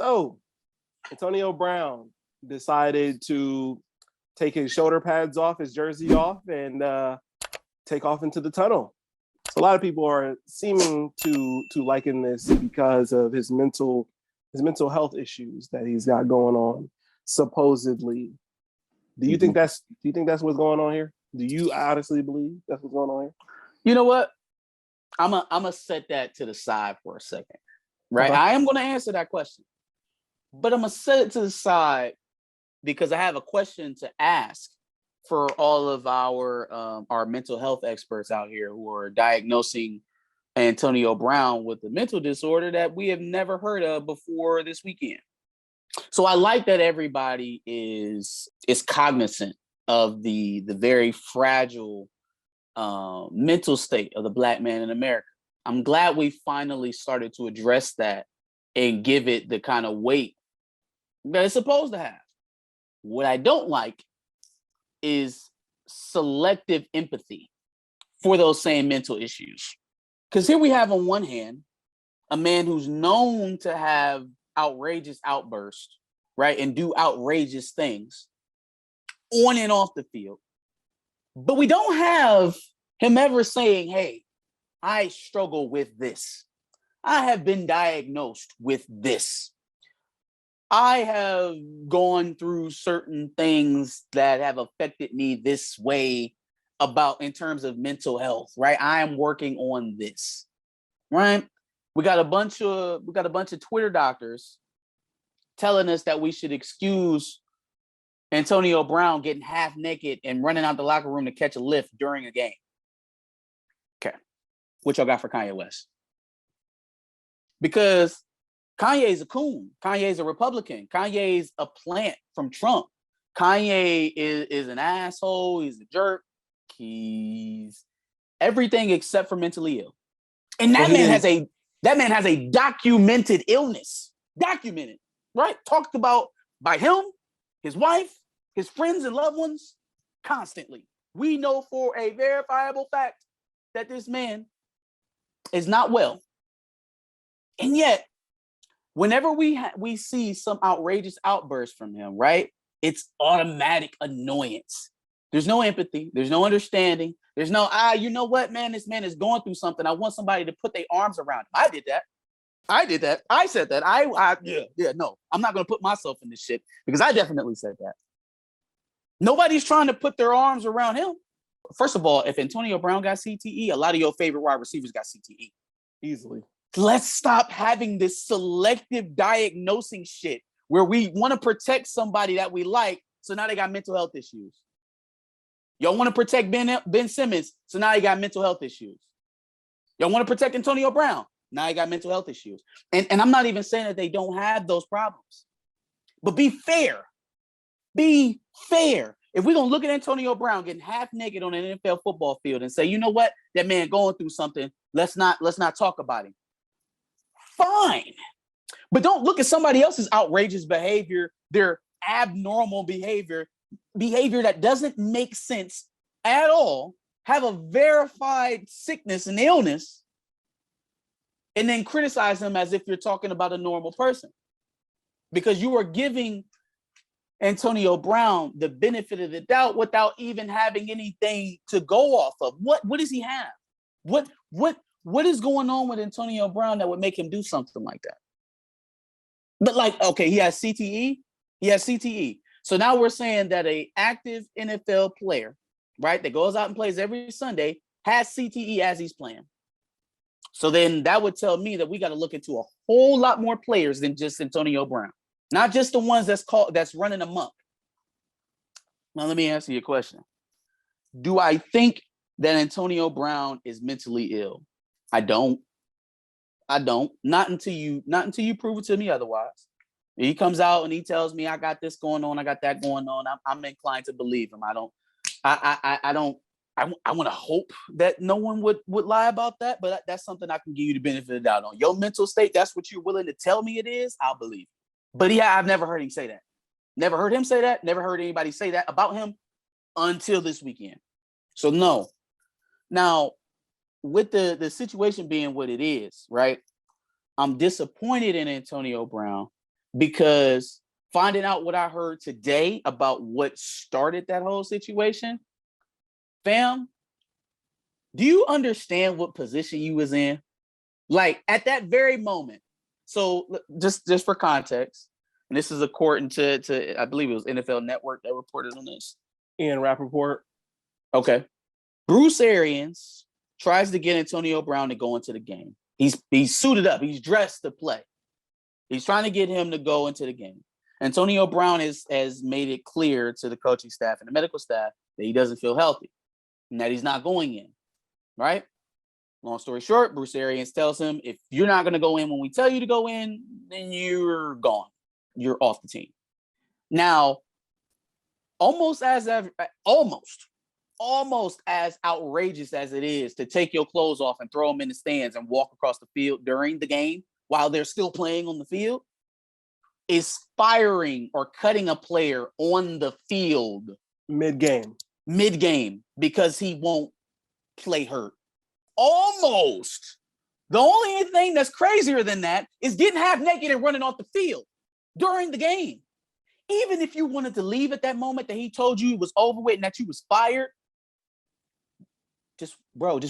So, Antonio Brown decided to take his shoulder pads off, his jersey off, and take off into the tunnel. So a lot of people are seeming to liken this because of his mental health issues that he's got going on, supposedly. Do you think that's what's going on here? Do you honestly believe that's what's going on here? You know what? I'm a set that to the side for a second. Right? Okay. I am going to answer that question. But I'm going to set it to the side because I have a question to ask for all of our mental health experts out here who are diagnosing Antonio Brown with a mental disorder that we have never heard of before this weekend. So I like that everybody is cognizant of the very fragile mental state of the Black man in America. I'm glad we finally started to address that and give it the kind of weight that it's supposed to have. What I don't like is selective empathy for those same mental issues. Because here we have on one hand, a man who's known to have outrageous outbursts, right? And do outrageous things on and off the field. But we don't have him ever saying, hey, I struggle with this. I have been diagnosed with this. I have gone through certain things that have affected me this way about in terms of mental health, right? I am working on this, right? We got a bunch of Twitter doctors telling us that we should excuse Antonio Brown getting half naked and running out the locker room to catch a lift during a game. Okay. What y'all got for Kanye West? Because Kanye's a coon. Kanye's a Republican. Kanye's a plant from Trump. Kanye is an asshole. He's a jerk. He's everything except for mentally ill. And that man has a documented illness. Documented, right? Talked about by him, his wife, his friends and loved ones constantly. We know for a verifiable fact that this man is not well. And yet, whenever we see some outrageous outburst from him, right? It's automatic annoyance. There's no empathy. There's no understanding. There's no, you know what, man? This man is going through something. I want somebody to put their arms around him. I did that. I said that. No, I'm not going to put myself in this shit because I definitely said that. Nobody's trying to put their arms around him. First of all, if Antonio Brown got CTE, a lot of your favorite wide receivers got CTE. Easily. Let's stop having this selective diagnosing shit where we want to protect somebody that we like, so now they got mental health issues. Y'all want to protect Ben Simmons, so now he got mental health issues. Y'all want to protect Antonio Brown, now he got mental health issues. And I'm not even saying that they don't have those problems, but be fair. Be fair. If we're going to look at Antonio Brown getting half naked on an NFL football field and say, you know what, that man going through something, let's not talk about him. Fine. But don't look at somebody else's outrageous behavior, their abnormal behavior that doesn't make sense at all, have a verified sickness and illness, and then criticize them as if you're talking about a normal person. Because you are giving Antonio Brown the benefit of the doubt without even having anything to go off of. What does he have? What is going on with Antonio Brown that would make him do something like that? But like, okay, he has CTE. He has CTE. So now we're saying that an active NFL player, right, that goes out and plays every Sunday has CTE as he's playing. So then that would tell me that we got to look into a whole lot more players than just Antonio Brown, not just the ones that's running amok. Now, let me answer your question. Do I think that Antonio Brown is mentally ill? I don't. Not until you prove it to me otherwise. He comes out and he tells me I got this going on, I got that going on. I'm inclined to believe him. I want to hope that no one would lie about that, but that's something I can give you the benefit of the doubt on. Your mental state, that's what you're willing to tell me it is, I'll believe. But yeah, I've never heard him say that. Never heard him say that. Never heard anybody say that about him until this weekend. So no. Now, with the situation being what it is, right? I'm disappointed in Antonio Brown because finding out what I heard today about what started that whole situation, fam, do you understand what position you was in? Like at that very moment. So just for context, and this is according to I believe it was NFL Network that reported on this. Ian Rappaport. Okay. Bruce Arians tries to get Antonio Brown to go into the game. He's suited up. He's dressed to play. He's trying to get him to go into the game. Antonio Brown has made it clear to the coaching staff and the medical staff that he doesn't feel healthy and that he's not going in, right? Long story short, Bruce Arians tells him, if you're not going to go in when we tell you to go in, then you're gone. You're off the team. Now, almost as outrageous as it is to take your clothes off and throw them in the stands and walk across the field during the game while they're still playing on the field, is firing or cutting a player on the field mid-game because he won't play hurt. Almost. The only thing that's crazier than that is getting half naked and running off the field during the game. Even if you wanted to leave at that moment that he told you it was over with and that you was fired, just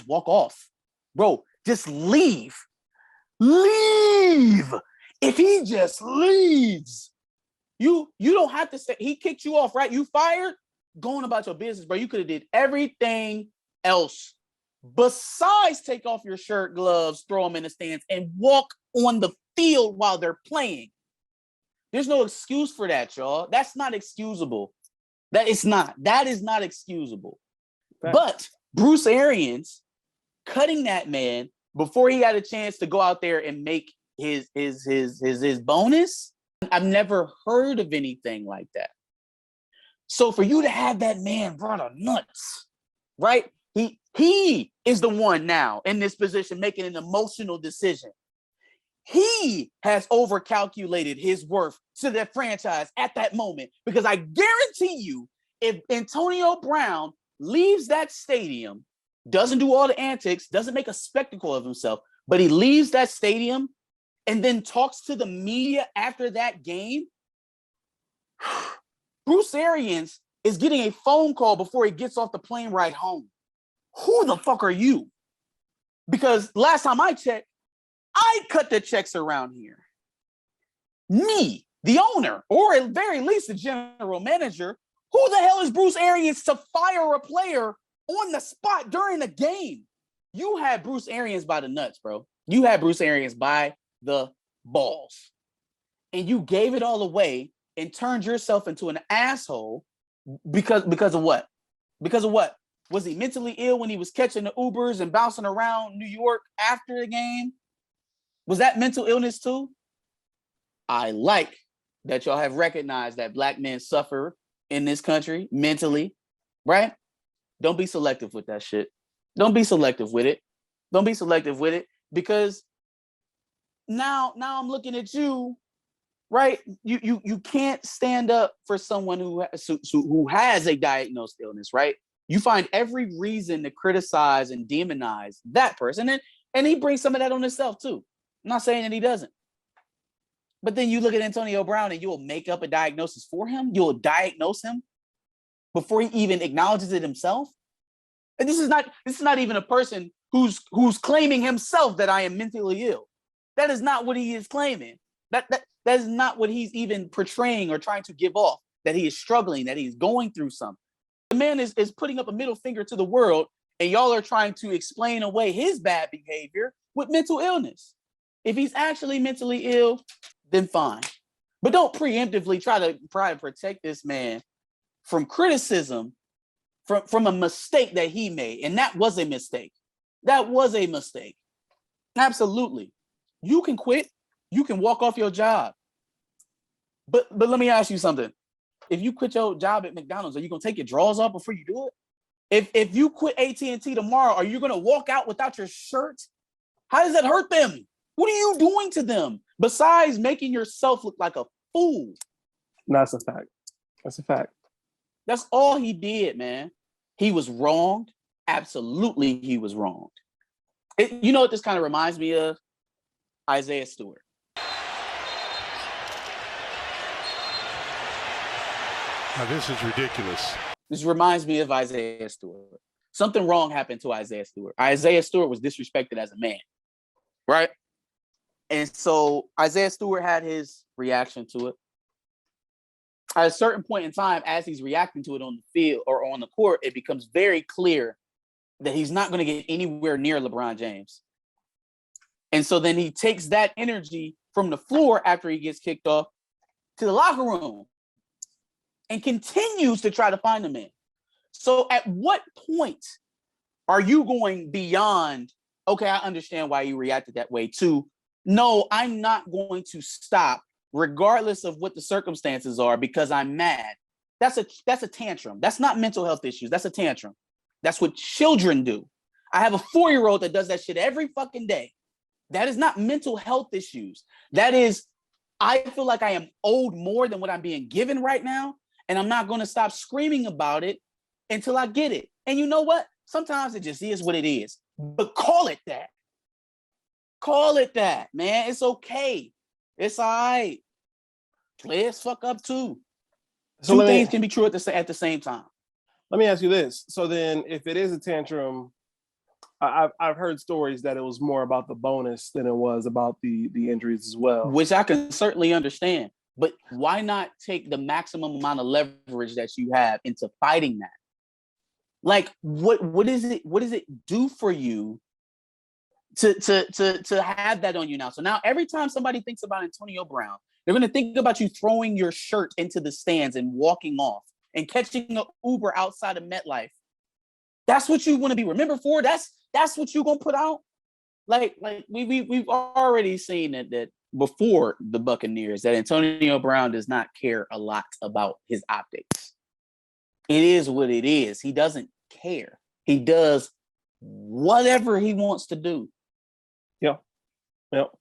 walk off. Bro, just leave. Leave. If he just leaves, you don't have to say he kicked you off, right? You fired, going about your business, bro. You could have did everything else besides take off your shirt, gloves, throw them in the stands, and walk on the field while they're playing. There's no excuse for that, y'all. That's not excusable. That is not excusable. Right. But Bruce Arians cutting that man before he had a chance to go out there and make his bonus. I've never heard of anything like that. So for you to have that man brought on nuts, right? He is the one now in this position making an emotional decision. He has overcalculated his worth to that franchise at that moment, because I guarantee you, if Antonio Brown leaves that stadium, doesn't do all the antics, doesn't make a spectacle of himself, but he leaves that stadium and then talks to the media after that game, Bruce Arians is getting a phone call before he gets off the plane ride home. Who the fuck are you? Because last time I checked, I cut the checks around here. Me, the owner, or at very least the general manager. Who the hell is Bruce Arians to fire a player on the spot during the game? You had Bruce Arians by the nuts, bro. You had Bruce Arians by the balls. And you gave it all away and turned yourself into an asshole because of what? Because of what? Was he mentally ill when he was catching the Ubers and bouncing around New York after the game? Was that mental illness too? I like that y'all have recognized that Black men suffer in this country mentally, right? Don't be selective with that shit. Don't be selective with it. Don't be selective with it, because now I'm looking at you, right? You can't stand up for someone who has a diagnosed illness, right? You find every reason to criticize and demonize that person, and he brings some of that on himself too. I'm not saying that he doesn't. But then you look at Antonio Brown and you'll make up a diagnosis for him. You'll diagnose him before he even acknowledges it himself. And this is not even a person who's claiming himself that I am mentally ill. That is not what he is claiming. That is not what he's even portraying or trying to give off, that he is struggling, that he's going through something. The man is putting up a middle finger to the world, and y'all are trying to explain away his bad behavior with mental illness. If he's actually mentally ill, then fine. But don't preemptively try to protect this man from criticism from a mistake that he made. And that was a mistake. That was a mistake. Absolutely. You can quit. You can walk off your job. But let me ask you something. If you quit your job at McDonald's, are you going to take your drawers off before you do it? If you quit AT&T tomorrow, are you going to walk out without your shirt? How does that hurt them? What are you doing to them besides making yourself look like a fool? That's a fact. That's a fact. That's all he did, man. He was wronged. Absolutely, he was wronged. You know what this kind of reminds me of? Isaiah Stewart. Now, this is ridiculous. This reminds me of Isaiah Stewart. Something wrong happened to Isaiah Stewart. Isaiah Stewart was disrespected as a man, right? And so Isaiah Stewart had his reaction to it. At a certain point in time, as he's reacting to it on the field or on the court, it becomes very clear that he's not going to get anywhere near LeBron James. And so then he takes that energy from the floor after he gets kicked off to the locker room and continues to try to find the man. So at what point are you going beyond, okay, I understand why you reacted that way, to, no, I'm not going to stop regardless of what the circumstances are because I'm mad? That's a tantrum. That's not mental health issues. That's a tantrum. That's what children do. I have a 4-year-old that does that shit every fucking day. That is not mental health issues. That is, I feel like I am owed more than what I'm being given right now, and I'm not going to stop screaming about it until I get it. And you know what? Sometimes it just is what it is. But call it that. Call it that, man. It's okay. It's all right. Players fuck up too. So Two things can be true at the same time. Let me ask you this. So then if it is a tantrum, I've heard stories that it was more about the bonus than it was about the injuries as well. Which I can certainly understand. But why not take the maximum amount of leverage that you have into fighting that? Like, what does it do for you to have that on you now? So now every time somebody thinks about Antonio Brown, they're going to think about you throwing your shirt into the stands and walking off and catching an Uber outside of MetLife. That's what you want to be remembered for. That's what you're gonna put out. Like we've already seen that before the Buccaneers, that Antonio Brown does not care a lot about his optics. It is what it is. He doesn't care. He does whatever he wants to do. Yep.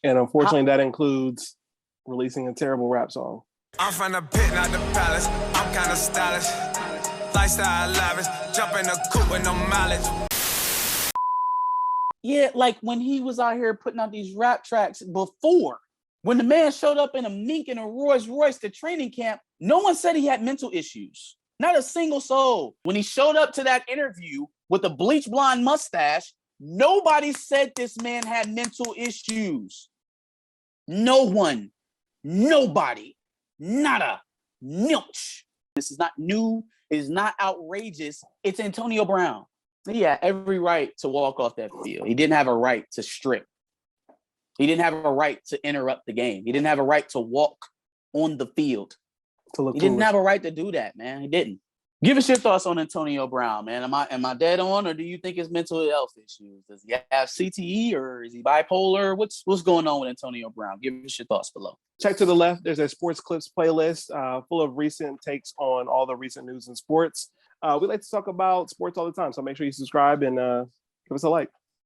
And unfortunately, that includes releasing a terrible rap song. I'm from the pit, not the palace. I'm kind of stylish. Lifestyle lavish. Jump in the coupe with no mileage. Yeah, like when he was out here putting out these rap tracks before, when the man showed up in a mink and a Rolls Royce to training camp, no one said he had mental issues. Not a single soul. When he showed up to that interview with a bleach blonde mustache, nobody said this man had mental issues. No one. Nobody. Nada. Nilch. This is not new. It is not outrageous. It's Antonio Brown. He had every right to walk off that field. He didn't have a right to strip. He didn't have a right to interrupt the game. He didn't have a right to walk on the field. He didn't have a right to do that, man. He didn't. Give us your thoughts on Antonio Brown, man. Am I dead on, or do you think it's mental health issues? Does he have CTE, or is he bipolar? What's going on with Antonio Brown? Give us your thoughts below. Check to the left. There's a sports clips playlist full of recent takes on all the recent news in sports. We like to talk about sports all the time, so make sure you subscribe and give us a like.